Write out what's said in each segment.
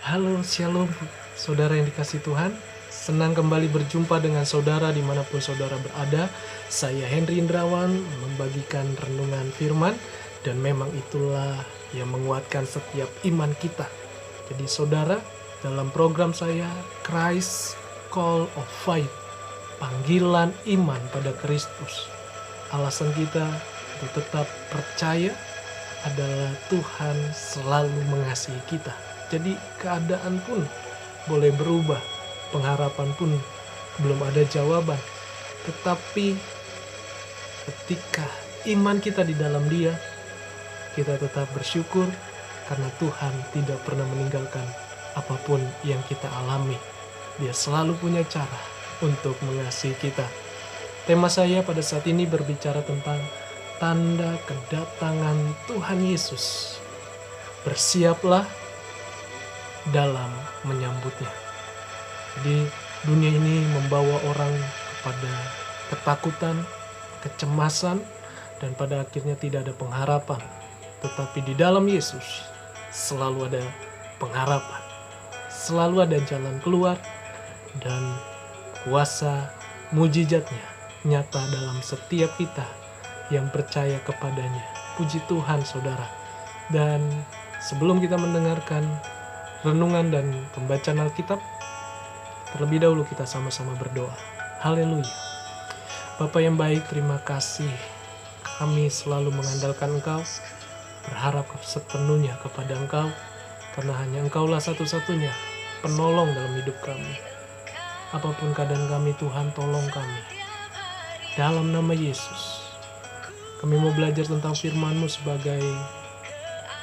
Halo, shalom, saudara yang dikasih Tuhan. Senang kembali berjumpa dengan saudara dimanapun saudara berada. Saya Henry Indrawan membagikan renungan firman, dan memang itulah yang menguatkan setiap iman kita. Jadi saudara, dalam program saya, Christ Call of Faith, panggilan iman pada Kristus. Alasan kita untuk tetap percaya adalah Tuhan selalu mengasihi kita. Jadi keadaan pun boleh berubah, pengharapan pun belum ada jawaban. Tetapi ketika iman kita di dalam Dia, kita tetap bersyukur karena Tuhan tidak pernah meninggalkan apapun yang kita alami. Dia selalu punya cara untuk mengasihi kita. Tema saya pada saat ini berbicara tentang tanda kedatangan Tuhan Yesus. Bersiaplah dalam menyambutnya. Jadi dunia ini membawa orang kepada ketakutan, kecemasan, dan pada akhirnya tidak ada pengharapan. Tetapi di dalam Yesus selalu ada pengharapan, selalu ada jalan keluar, dan kuasa mujizatnya nyata dalam setiap kita yang percaya kepadanya. Puji Tuhan saudara. Dan sebelum kita mendengarkan renungan dan pembacaan Alkitab, terlebih dahulu kita sama-sama berdoa. Haleluya. Bapa yang baik, terima kasih. Kami selalu mengandalkan Engkau, berharap sepenuhnya kepada Engkau, karena hanya Engkaulah satu-satunya penolong dalam hidup kami. Apapun keadaan kami, Tuhan tolong kami. Dalam nama Yesus, kami mau belajar tentang firman-Mu sebagai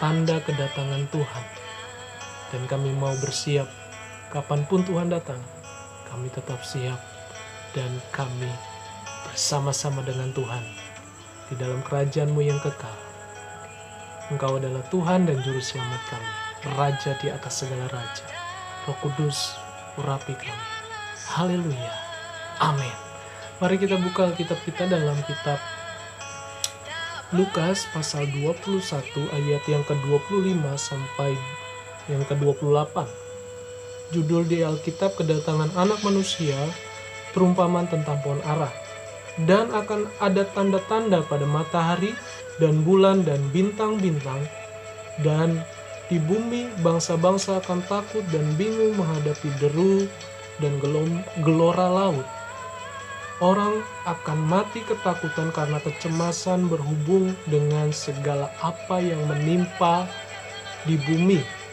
tanda kedatangan Tuhan. Dan kami mau bersiap, kapanpun Tuhan datang, kami tetap siap. Dan kami bersama-sama dengan Tuhan di dalam kerajaan-Mu yang kekal. Engkau adalah Tuhan dan Juru Selamat kami, Raja di atas segala raja. Roh Kudus, urapi kami. Haleluya. Amin. Mari kita buka Alkitab kita dalam kitab Lukas pasal 21 ayat yang ke-25 sampai yang ke-28. Judul di Alkitab, Kedatangan Anak Manusia, perumpamaan tentang pohon ara. Dan akan ada tanda-tanda pada matahari dan bulan dan bintang-bintang, dan di bumi bangsa-bangsa akan takut dan bingung menghadapi deru dan gelora laut. Orang akan mati ketakutan karena kecemasan berhubung dengan segala apa yang menimpa di bumi.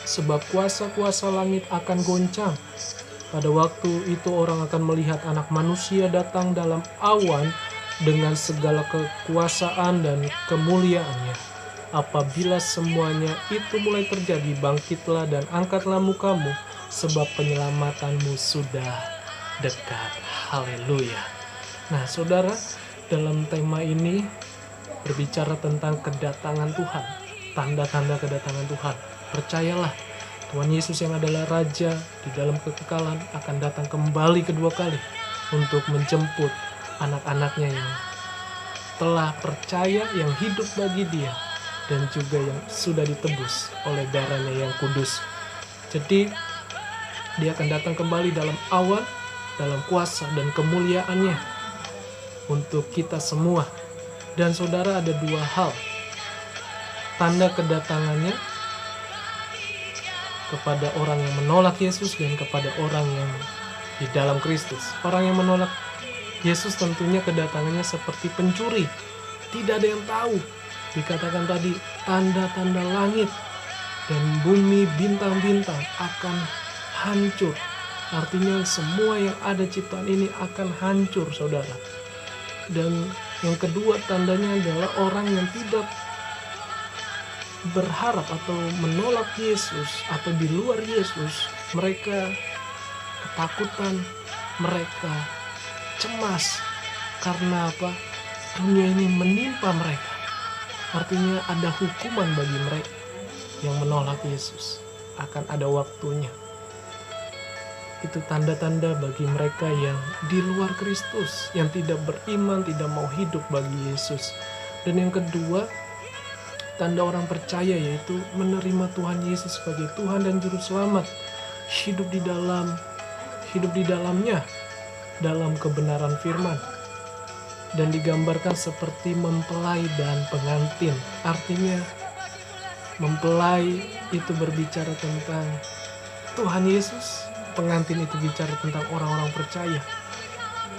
Sebab kuasa-kuasa langit akan goncang. Pada waktu itu orang akan melihat Anak Manusia datang dalam awan dengan segala kekuasaan dan kemuliaannya. Apabila semuanya itu mulai terjadi, bangkitlah dan angkatlah mukamu, sebab penyelamatanmu sudah dekat. Haleluya. Nah saudara, dalam tema ini berbicara tentang kedatangan Tuhan, tanda-tanda kedatangan Tuhan. Percayalah, Tuhan Yesus yang adalah Raja di dalam kekekalan akan datang kembali kedua kali untuk menjemput anak-anaknya yang telah percaya, yang hidup bagi Dia, dan juga yang sudah ditebus oleh darahnya yang kudus. Jadi Dia akan datang kembali dalam awan, dalam kuasa dan kemuliaannya untuk kita semua. Dan saudara, ada dua hal tanda kedatangannya kepada orang yang menolak Yesus dan kepada orang yang di dalam Kristus. Orang yang menolak Yesus tentunya kedatangannya seperti pencuri, tidak ada yang tahu. Dikatakan tadi, tanda-tanda langit dan bumi bintang-bintang akan hancur. Artinya semua yang ada ciptaan ini akan hancur saudara. Dan yang kedua tandanya adalah orang yang tidak berharap atau menolak Yesus atau di luar Yesus, mereka ketakutan, mereka cemas. Karena apa? Dunia ini menimpa mereka. Artinya ada hukuman bagi mereka yang menolak Yesus. Akan ada waktunya. Itu tanda-tanda bagi mereka yang di luar Kristus, yang tidak beriman, tidak mau hidup bagi Yesus. Dan yang kedua, tanda orang percaya, yaitu menerima Tuhan Yesus sebagai Tuhan dan Juru Selamat, hidup di dalamnya dalam kebenaran firman, dan digambarkan seperti mempelai dan pengantin. Artinya mempelai itu berbicara tentang Tuhan Yesus, pengantin itu bicara tentang orang-orang percaya.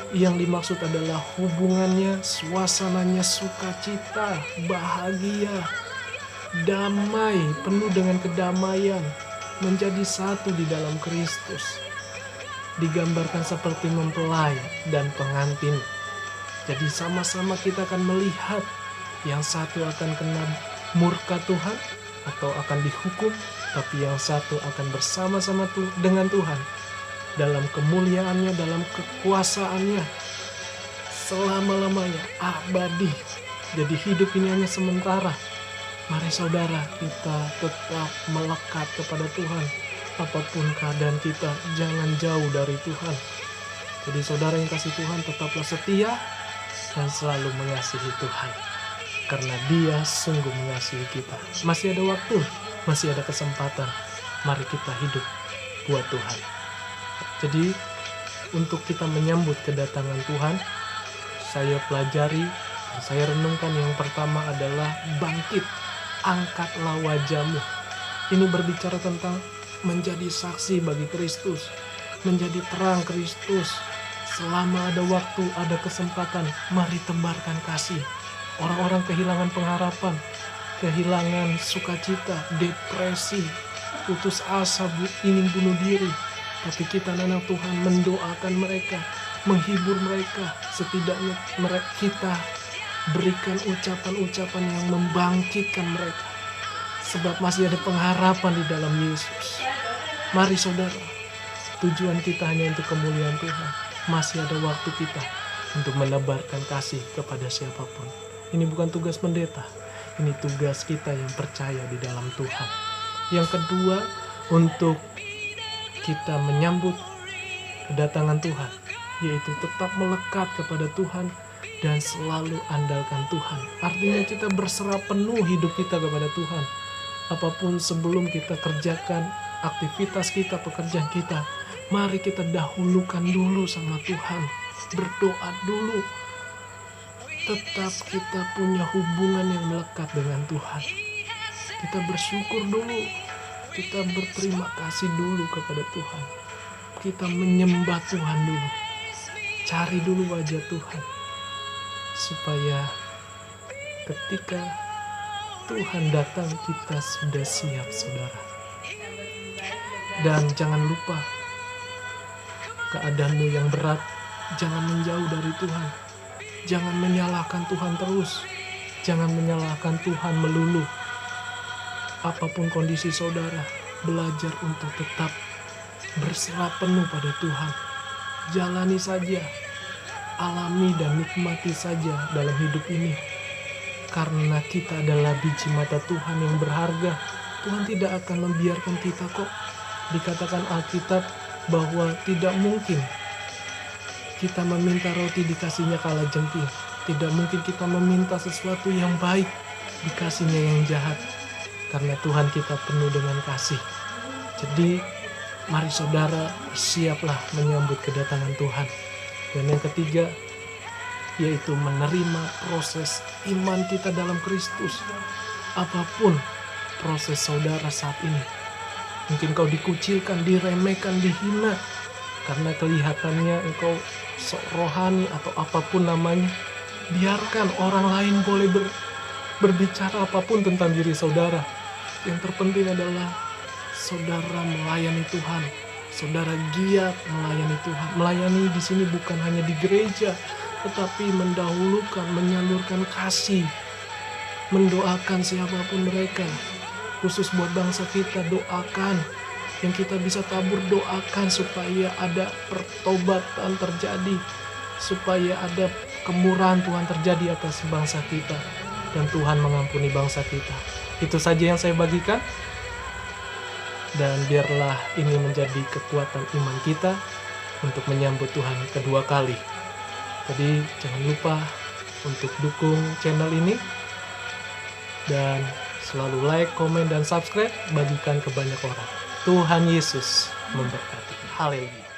Yang dimaksud adalah hubungannya, suasananya sukacita, bahagia, damai, penuh dengan kedamaian, menjadi satu di dalam Kristus. Digambarkan seperti mempelai dan pengantin. Jadi sama-sama kita akan melihat yang satu akan kena murka Tuhan atau akan dihukum, tapi yang satu akan bersama-sama dengan Tuhan dalam kemuliaannya, dalam kekuasaannya, selama-lamanya, abadi. Jadi hidup ini hanya sementara. Mari saudara, kita tetap melekat kepada Tuhan. Apapun keadaan kita, jangan jauh dari Tuhan. Jadi saudara yang kasih Tuhan, tetaplah setia dan selalu mengasihi Tuhan. Karena Dia sungguh mengasihi kita. Masih ada waktu, masih ada kesempatan. Mari kita hidup buat Tuhan. Jadi untuk kita menyambut kedatangan Tuhan, saya pelajari, saya renungkan yang pertama adalah bangkit, angkatlah wajahmu. Ini berbicara tentang menjadi saksi bagi Kristus, menjadi terang Kristus. Selama ada waktu, ada kesempatan, mari tebarkan kasih. Orang-orang kehilangan pengharapan, kehilangan sukacita, depresi, putus asa, ingin bunuh diri. Tapi kita anak Tuhan mendoakan mereka, menghibur mereka. Setidaknya kita berikan ucapan-ucapan yang membangkitkan mereka. Sebab masih ada pengharapan di dalam Yesus. Mari saudara, tujuan kita hanya untuk kemuliaan Tuhan. Masih ada waktu kita untuk menebarkan kasih kepada siapapun. Ini bukan tugas pendeta, ini tugas kita yang percaya di dalam Tuhan. Yang kedua, untuk kita menyambut kedatangan Tuhan, yaitu tetap melekat kepada Tuhan dan selalu andalkan Tuhan. Artinya kita berserah penuh hidup kita kepada Tuhan. Apapun sebelum kita kerjakan aktivitas kita, pekerjaan kita, mari kita dahulukan dulu sama Tuhan. Berdoa dulu. Tetap kita punya hubungan yang melekat dengan Tuhan. Kita bersyukur dulu. Kita berterima kasih dulu kepada Tuhan. Kita menyembah Tuhan dulu. Cari dulu wajah Tuhan. Supaya ketika Tuhan datang, kita sudah siap, saudara. Dan jangan lupa, keadaanmu yang berat, jangan menjauh dari Tuhan. Jangan menyalahkan Tuhan terus. Jangan menyalahkan Tuhan melulu. Apapun kondisi saudara, belajar untuk tetap berserah penuh pada Tuhan. Jalani saja, alami dan nikmati saja dalam hidup ini. Karena kita adalah biji mata Tuhan yang berharga. Tuhan tidak akan membiarkan kita kok. Dikatakan Alkitab bahwa tidak mungkin kita meminta roti dikasihnya kalajengking. Tidak mungkin kita meminta sesuatu yang baik dikasihnya yang jahat. Karena Tuhan kita penuh dengan kasih. Jadi mari saudara, siaplah menyambut kedatangan Tuhan. Dan yang ketiga, yaitu menerima proses iman kita dalam Kristus. Apapun proses saudara saat ini. Mungkin kau dikucilkan, diremehkan, dihina. Karena kelihatannya engkau sok rohani atau apapun namanya. Biarkan orang lain boleh berbicara apapun tentang diri saudara. Yang terpenting adalah saudara melayani Tuhan. Saudara giat melayani Tuhan. Melayani di sini bukan hanya di gereja, tetapi mendahulukan, menyalurkan kasih. Mendoakan siapapun mereka. Khusus buat bangsa kita, doakan. Yang kita bisa tabur, doakan supaya ada pertobatan terjadi. Supaya ada kemurahan Tuhan terjadi atas bangsa kita. Dan Tuhan mengampuni bangsa kita. Itu saja yang saya bagikan. Dan biarlah ini menjadi kekuatan iman kita untuk menyambut Tuhan kedua kali. Jadi jangan lupa untuk dukung channel ini. Dan Selalu like, komen, dan subscribe, bagikan ke banyak orang. Tuhan Yesus memberkati. Haleluya.